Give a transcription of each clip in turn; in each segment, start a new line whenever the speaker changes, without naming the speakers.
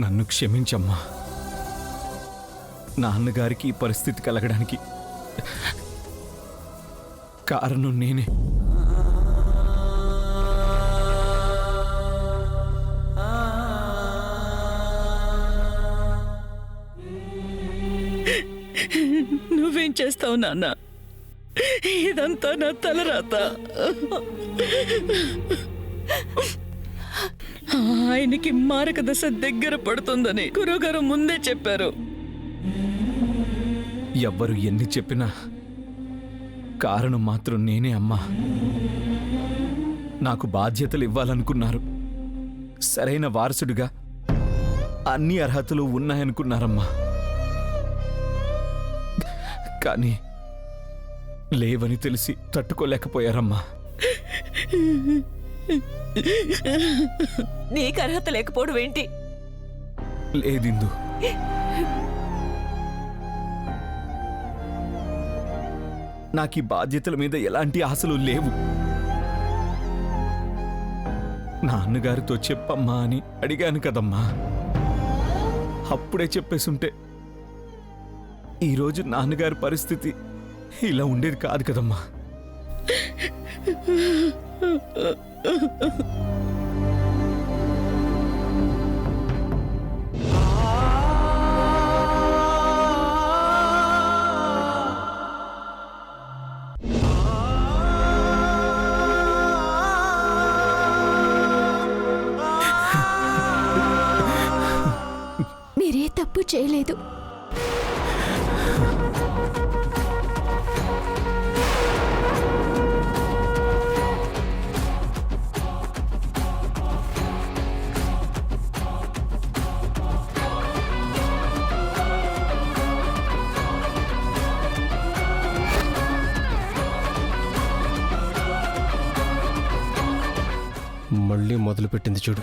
నన్ను క్షమించమ్మా. నాన్నగారికి ఈ పరిస్థితి కలగడానికి కారణం నేనే.
నువ్వేం చేస్తావు నాన్న? ఇదంతా నా తలరాత. ఆయనకి మారక దశ దగ్గర పడుతుందని గురువుగారు ముందే చెప్పారు.
ఎవ్వరు ఎన్ని చెప్పినా కారణం మాత్రం నేనే అమ్మా. నాకు బాధ్యతలు ఇవ్వాలనుకున్నారు. సరైన వారసుడిగా అన్ని అర్హతలు ఉన్నాయనుకున్నారమ్మా. కానీ లేవని తెలిసి తట్టుకోలేకపోయారమ్మా.
నీకు అర్హత లేకపోవడం ఏంటి?
లేదిందు, నాకు ఈ బాధ్యతల మీద ఎలాంటి ఆశలు లేవు. నాన్నగారితో చెప్పమ్మా అని అడిగాను కదమ్మా. అప్పుడే చెప్పేసుంటే ఈరోజు నాన్నగారి పరిస్థితి ఇలా ఉండేది కాదు కదమ్మా.
మీరే తప్పు చేయలేదు.
మళ్ళీ మొదలుపెట్టింది చూడు.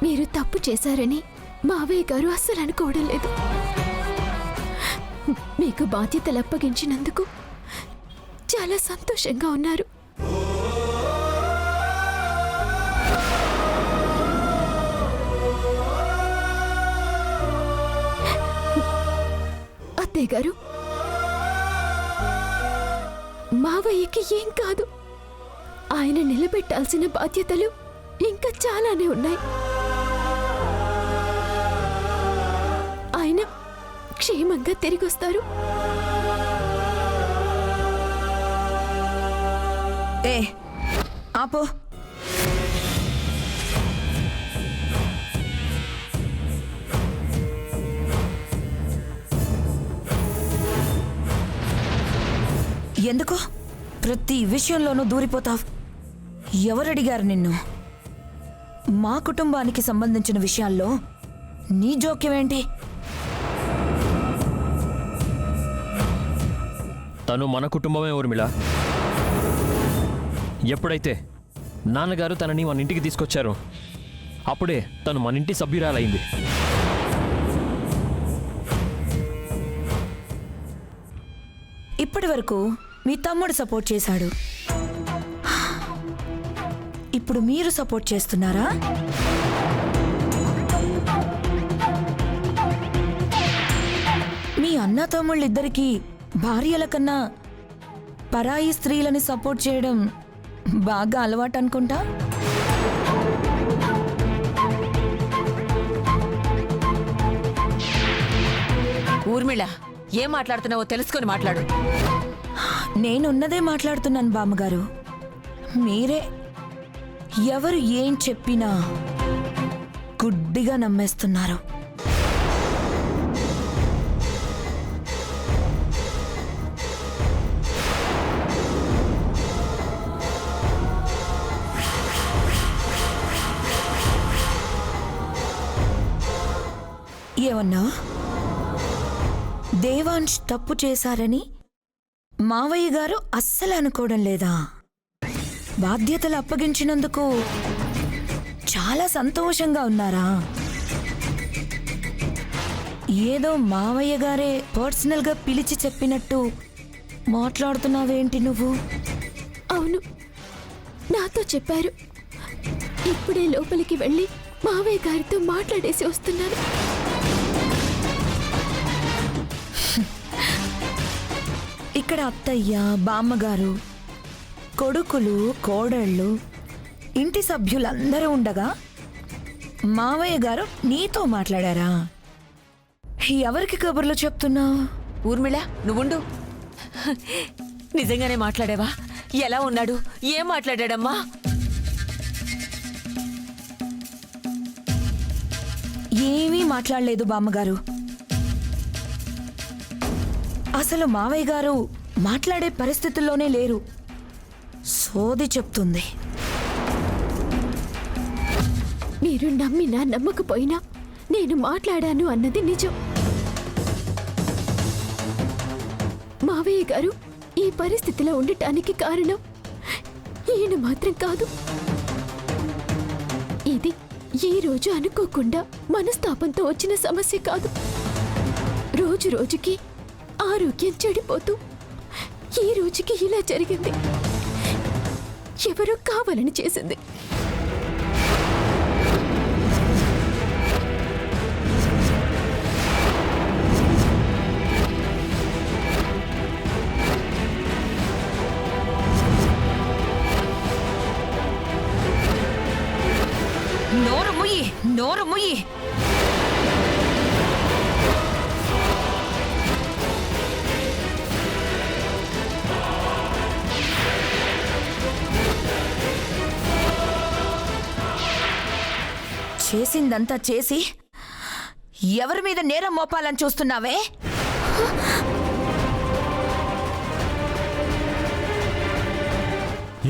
మీరు తప్పు చేశారని మావయ్య గారు అస్సలు అనుకోవడం లేదు. మీకు బాధ్యతలు అప్పగించినందుకు చాలా సంతోషంగా ఉన్నారు. అత్తయ్య గారు, మావయ్యకి ఏం కాదు. ఆయన నిలబెట్టాల్సిన బాధ్యతలు ఇంకా చాలానే ఉన్నాయి. ఆయన క్షేమంగా తిరిగొస్తారు.
ఏ ఆపో. ఎందుకు ప్రతి విషయంలోనూ దూరిపోతావు? ఎవరడిగారు నిన్ను? మా కుటుంబానికి సంబంధించిన విషయాల్లో నీ జోక్యం ఏంటి?
తను మన కుటుంబమే ఊర్మిళ. ఎప్పుడైతే నాన్నగారు తనని మన ఇంటికి తీసుకొచ్చారో అప్పుడే తను మన ఇంటి సభ్యురాలైంది.
ఇప్పటి వరకు మీ తమ్ముడు సపోర్ట్ చేశాడు. ఇప్పుడు మీరు సపోర్ట్ చేస్తున్నారా? మీ అన్న తమ్ముళ్ళిద్దరికీ భార్యల కన్నా పరాయి స్త్రీలని సపోర్ట్ చేయడం బాగా అలవాటు అనుకుంటా.
ఊర్మిళ, ఏం మాట్లాడుతున్నావో తెలుసుకొని మాట్లాడు.
నేనున్నదే మాట్లాడుతున్నాను బామ్మగారు. మీరే ఎవరు ఏం చెప్పినా గుడ్డిగా నమ్మేస్తున్నారు. ఏమన్నా? దేవాంశ్ తప్పు చేశారని మావయ్య గారు అస్సలు అనుకోవడం లేదా? బాధ్యతలు అప్పగించినందుకు చాలా సంతోషంగా ఉన్నారా? ఏదో మావయ్య గారే పర్సనల్గా పిలిచి చెప్పినట్టు మాట్లాడుతున్నావేంటి నువ్వు?
చెప్పారు. ఇప్పుడే లోపలికి వెళ్ళి మావయ్య గారితో మాట్లాడేసి వస్తున్నాను.
ఇక్కడ అత్తయ్య, బామ్మగారు, కొడుకులు, కోడళ్ళు, ఇంటి సభ్యులందరూ ఉండగా మావయ్య గారు నీతో మాట్లాడారా? ఎవరికి కబుర్లు చెప్తున్నావు?
ఊర్మిళ నువ్వుండు. నిజంగానే మాట్లాడావా? ఎలా ఉన్నాడు? ఏం మాట్లాడాడమ్మా?
ఏమీ మాట్లాడలేదు బామ్మగారు. అసలు మావయ్య గారు మాట్లాడే పరిస్థితుల్లోనే లేరు. సోది చెప్తుంది.
మీరు నమ్మినా నమ్మకపోయినా నేను మాట్లాడాను అన్నది నిజం. మావయ్య గారు ఈ పరిస్థితిలో ఉండటానికి కారణం ఈయన మాత్రం కాదు. ఇది ఈ రోజు అనుకోకుండా మనస్తాపంతో వచ్చిన సమస్య కాదు. రోజు రోజుకి ఆరోగ్యం చెడిపోతూ ఈ రోజుకి ఇలా జరిగింది. ఎవరో కావాలని చేసింది.
నోరు ముయ్యి. చేసిందంతా చేసి ఎవరి మీద నేరం మోపాలని చూస్తున్నావే?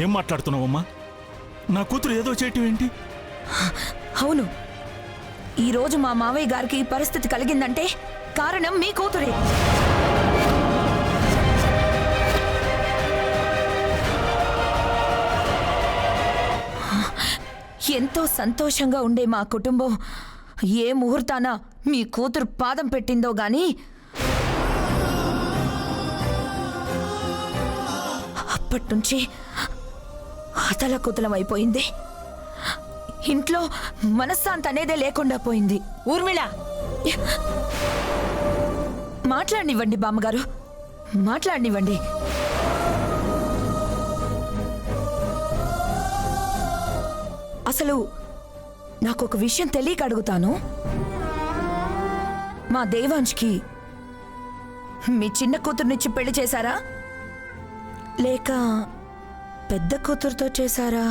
ఏం మాట్లాడుతున్నావమ్మా? నా కూతురు ఏదో చేయటం ఏంటి?
అవును, ఈరోజు మా మావయ్య గారికి ఈ పరిస్థితి కలిగిందంటే కారణం మీ కూతురే. ఎంతో సంతోషంగా ఉండే మా కుటుంబం ఏ ముహూర్తాన మీ కూతురు పాదం పెట్టిందో గాని అప్పట్నుంచి అతలకుతలం అయిపోయింది. ఇంట్లో మనశ్శాంతి అనేదే లేకుండా పోయింది.
ఊర్మిళ
మాట్లాడనివ్వండి బామ్మగారు, మాట్లాడనివ్వండి. అసలు నాకొక విషయం తెలియక అడుగుతాను. మా దేవాంష్కి మీ చిన్న కూతురునిచ్చి పెళ్లి చేశారా, లేక పెద్ద కూతురుతో చేశారా?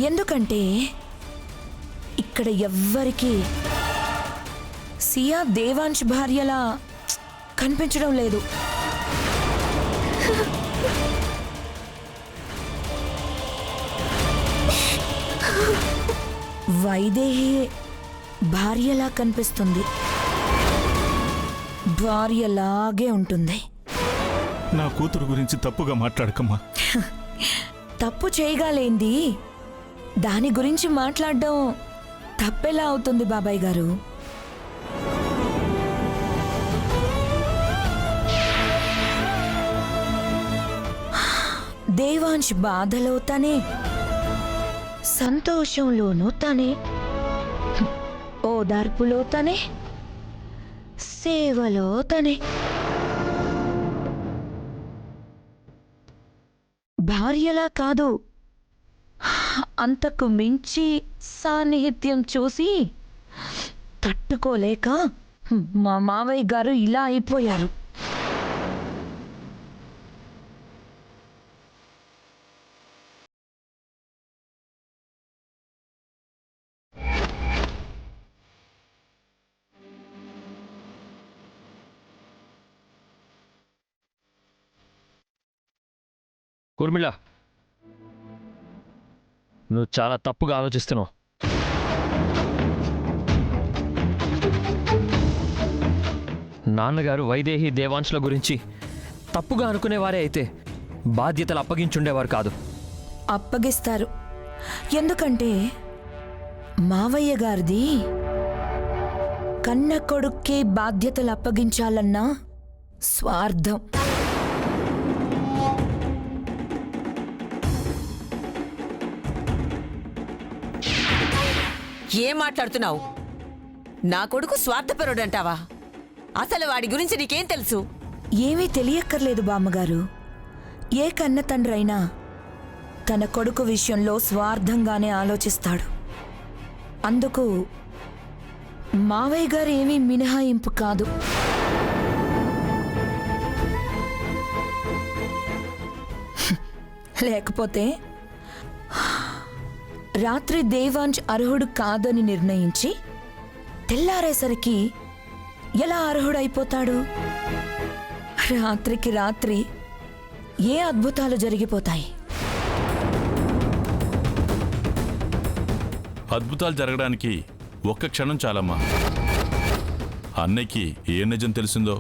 ఎందుకంటే ఇక్కడ ఎవ్వరికీ సియా దేవాంశ్ భార్యలా కనిపించడం లేదు. వైదేహి భార్యలా కనిపిస్తుంది. భార్యలాగే ఉంటుంది.
నా కూతురు గురించి తప్పుగా మాట్లాడకమ్మా.
తప్పు చేయగలేంది దాని గురించి మాట్లాడడం తప్పెలా అవుతుంది బాబాయ్ గారు? దేవాంశ్ బాధలో తనే, సంతోషంలోనూ తనే, ఓదార్పులో తనే, సేవలో తనే. భార్యలా కాదు, అంతకు మించి సాన్నిహిత్యం చూసి తట్టుకోలేక మా మావయ్య గారు ఇలా అయిపోయారు.
ఊర్మిళ, నువ్వు చాలా తప్పుగా ఆలోచిస్తున్నావు. నాన్నగారు వైదేహి దేవాంశుల గురించి తప్పుగా అనుకునేవారే అయితే బాధ్యతలు అప్పగించుండేవారు కాదు.
అప్పగిస్తారు. ఎందుకంటే మావయ్య గారిది కన్న కొడుక్కే బాధ్యతలు అప్పగించాలన్న స్వార్థం.
ఏం మాట్లాడుతున్నావు? నా కొడుకు స్వార్థపరుడంటావా? అసలు వాడి గురించి నీకేం తెలుసు?
ఏమీ తెలియక్కర్లేదు బామ్మగారు. ఏ కన్న తండ్రైనా తన కొడుకు విషయంలో స్వార్థంగానే ఆలోచిస్తాడు. అందుకు మావయ్య గారు ఏమీ మినహాయింపు కాదు. లేకపోతే రాత్రి దేవాంశ్ అర్హుడు కాదని నిర్ణయించి తెల్లారేసరికి ఎలా అర్హుడైపోతాడు? రాత్రికి రాత్రి ఏ అద్భుతాలు జరిగిపోతాయి.
అద్భుతాలు జరగడానికి ఒక్క క్షణం చాలమ్మా. అన్నయ్యకి ఏ నిజం తెలిసిందో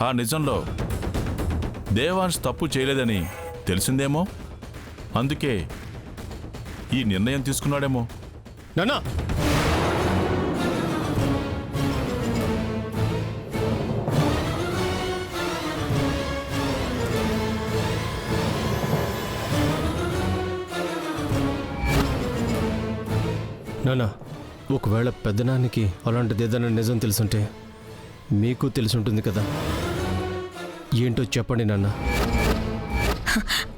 ఆ నిజంలో దేవాంశ్ తప్పు చేయలేదని తెలిసిందేమో. అందుకే ఈ నిర్ణయం తీసుకున్నాడేమో.
నాన్న, నాన్న, ఒకవేళ పెద్దనాన్నకి అలాంటిది ఏదైనా నిజం తెలుసుంటే మీకు తెలుసుంటుంది కదా. ఏంటో చెప్పండి నాన్న.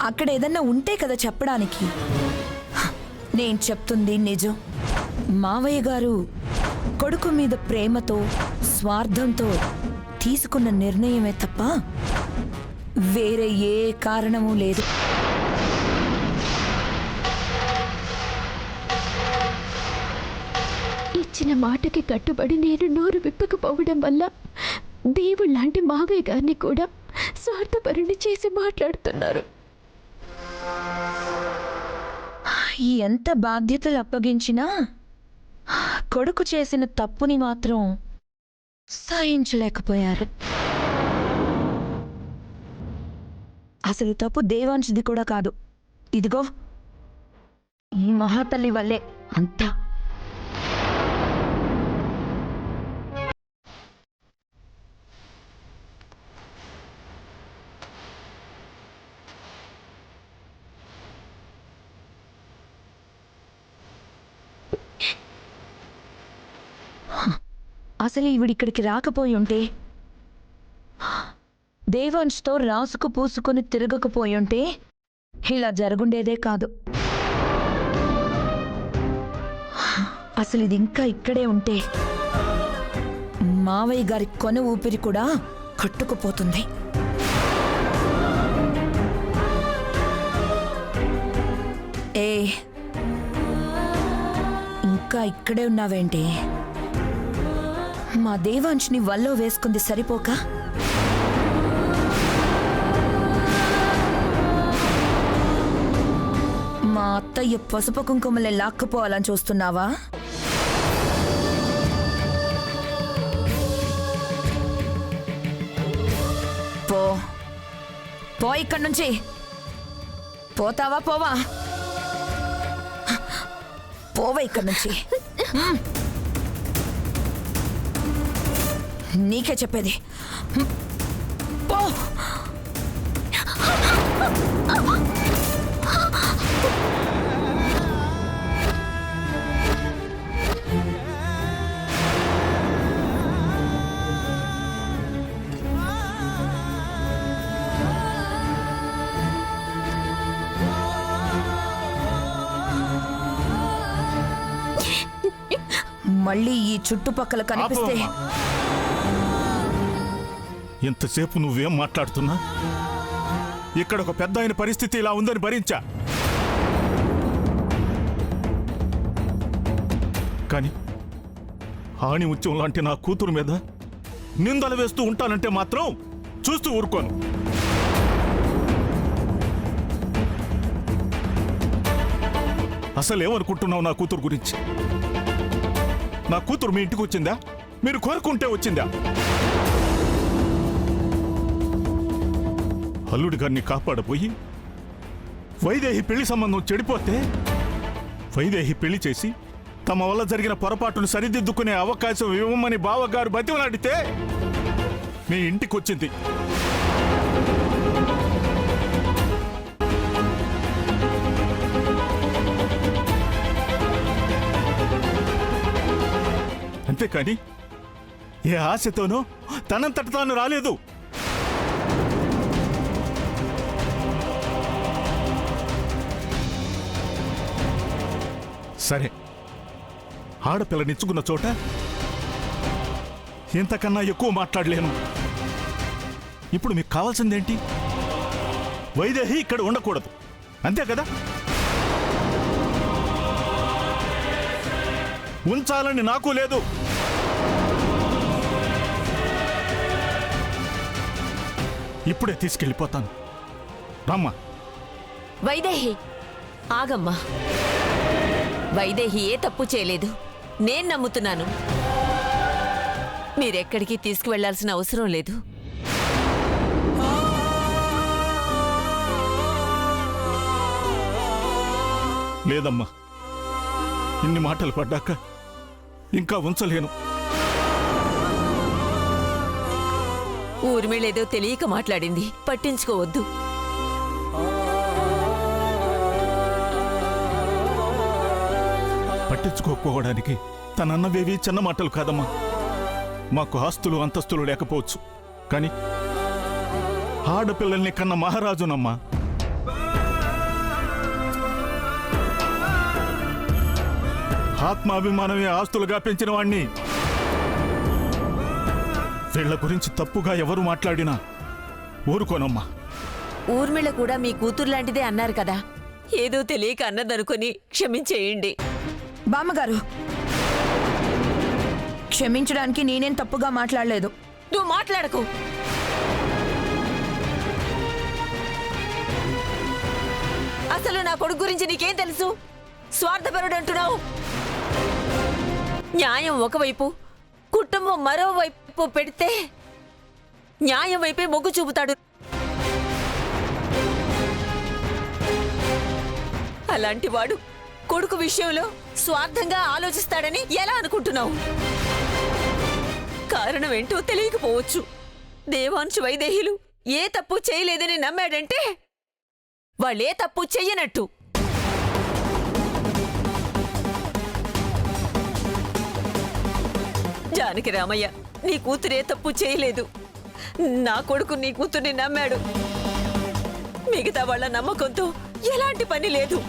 అక్కడ ఏదన్నా ఉంటే కదా చెప్పడానికి. నేను చెప్తుంది నిజం. మావయ్య గారు కొడుకు మీద ప్రేమతో స్వార్థంతో తీసుకున్న నిర్ణయమే తప్ప వేరే ఏ కారణమూ లేదు.
ఇచ్చిన మాటకి కట్టుబడి నేను నోరు విప్పకపోవడం వల్ల దేవుళ్ళలాంటి మావయ్య గారిని కూడా స్వార్థపరుని చేసి మాట్లాడుతున్నారు.
ఎంత బాధ్యతలు అప్పగించినా కొడుకు చేసిన తప్పుని మాత్రం సహించలేకపోయారు. అసలు తప్పు దేవాంశది కూడా కాదు. ఇదిగో ఈ మహాతల్లి వల్లే అంతా. అసలు ఈవిడిక్కడికి రాకపోయి ఉంటే, దేవాంశ్తో రాసుకు పూసుకొని తిరగకపోయి ఉంటే ఇలా జరుగుండేదే కాదు. అసలు ఇది ఇంకా ఇక్కడే ఉంటే మావయ్య గారి కొన ఊపిరి కూడా కట్టుకుపోతుంది. ఏ ఇంకా ఇక్కడే ఉన్నావేంటి? మా దేవాంశ్ని వల్లో వేసుకుంది సరిపోక మా అత్తయ్య పసుపు కుంకుమలే లాక్కుపోవాలని చూస్తున్నావా? పో పో ఇక్కడి నుంచి. పోతావా పోవా? పోవా ఇక్కడి నుంచి. నీకే చెప్పేది. పో. మళ్ళీ ఈ చుట్టుపక్కల కనిపిస్తే
ఇంతసేపు నువ్వేం మాట్లాడుతున్నా? ఇక్కడ ఒక పెద్ద ఆయన పరిస్థితి ఇలా ఉందని భరించా. కానీ ఆణి ఉత్సవం లాంటి నా కూతురు మీద నిందలు వేస్తూ ఉంటానంటే మాత్రం చూస్తూ ఊరుకోను. అసలేమనుకుంటున్నావు నా కూతురు గురించి? నా కూతురు మీ ఇంటికి వచ్చిందా? మీరు కోరుకుంటే వచ్చిందా? అల్లుడి గారిని కాపాడపోయి వైదేహి పెళ్లి సంబంధం చెడిపోతే వైదేహి పెళ్లి చేసి తమ వల్ల జరిగిన పొరపాటును సరిదిద్దుకునే అవకాశం ఇవ్వమని బావగారు బతిమలాడితే మీ ఇంటికొచ్చింది. అంతేకాని ఏ ఆశతోనో తనంతట తాను రాలేదు. సరే, ఆడపిల్లనిచ్చుకున్న చోట ఇంతకన్నా ఎక్కువ మాట్లాడలేను. ఇప్పుడు మీకు కావాల్సిందేంటి? వైదేహి ఇక్కడ ఉండకూడదు, అంతే కదా? ఉంచాలని నాకు లేదు. ఇప్పుడే తీసుకెళ్ళిపోతాను. రమ్మా.
వైదేహి ఆగమ్మా. వైదేహి ఏ తప్పు చేయలేదు, నేను నమ్ముతున్నాను. మీరెక్కడికి తీసుకువెళ్లాల్సిన అవసరం లేదు.
లేదమ్మా, ఇన్ని మాటలు పడ్డాక ఇంకా ఉంచలేను.
ఊర్మిళేదో తెలియక మాట్లాడింది, పట్టించుకోవద్దు.
పట్టించుకోకపోవడానికి తనన్నవేవి చిన్న మాటలు కాదమ్మా. మాకు ఆస్తులు అంతస్తులు లేకపోవచ్చు, కానీ ఆడపిల్లల్ని కన్న మహారాజునమ్మా. ఆత్మాభిమానమే ఆస్తులుగా పెంచిన వాణ్ణి. వీళ్ల గురించి తప్పుగా ఎవరు మాట్లాడినా ఊరుకోనమ్మా.
ఊర్మిళ కూడా మీ కూతుర్లాంటిదే అన్నారు కదా, ఏదో తెలియక అన్నదనుకొని క్షమించేయండి.
బామ్మగారు, క్షమించడానికి నేనేం తప్పుగా మాట్లాడలేదు.
నువ్వు మాట్లాడకు. అసలు నా కొడుకు గురించి నీకేం తెలుసు? స్వార్థపరుడు అంటున్నావు. న్యాయం ఒకవైపు, కుటుంబం మరోవైపు పెడితే న్యాయం వైపే మొగ్గు చూపుతాడు. అలాంటి వాడు కొడుకు విషయంలో స్వార్థంగా ఆలోచిస్తాడని ఎలా అనుకుంటున్నావు? కారణం ఏంటో తెలియకపోవచ్చు. దేవాంశు వైదేహిలు ఏ తప్పు చేయలేదని నమ్మాడంటే వాళ్ళే తప్పు చెయ్యనట్టు. జానకి రామయ్య, నీ కూతురే తప్పు చేయలేదు. నా కొడుకు నీ కూతుర్ని నమ్మాడు. మిగతా వాళ్ళ నమ్మకంతో ఎలాంటి పని లేదు.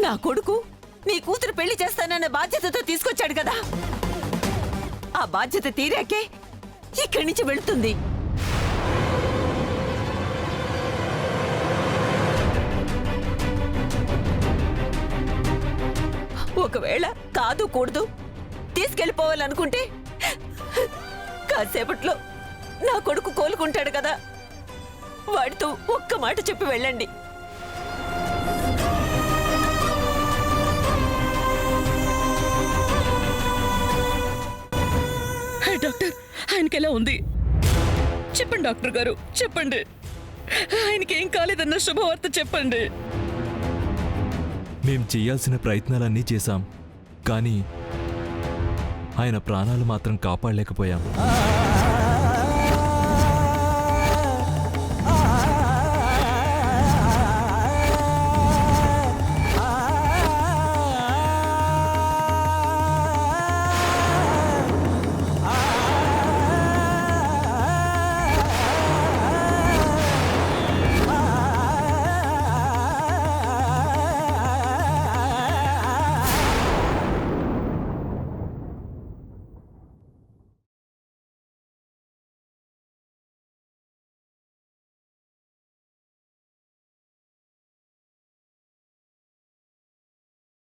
నా కొడుకు నీ కూతురు పెళ్లి చేస్తానన్న బాధ్యతతో తీసుకొచ్చాడు కదా, ఆ బాధ్యత తీరాకే ఇక్కడి నుంచి వెళుతుంది. ఒకవేళ కాదు కూడదు తీసుకెళ్ళిపోవాలనుకుంటే కాసేపట్లో నా కొడుకు కోలుకుంటాడు కదా, వాడితో ఒక్క మాట చెప్పి వెళ్ళండి.
డాక్టర్, ఆయనకి ఎలా ఉంది చెప్పండి. డాక్టర్ గారు చెప్పండి, ఆయనకి ఏం కాలేదన్న శుభవార్త చెప్పండి.
మేం చెయ్యాల్సిన ప్రయత్నాలన్నీ చేశాం, కానీ ఆయన ప్రాణాలు మాత్రం కాపాడలేకపోయాం.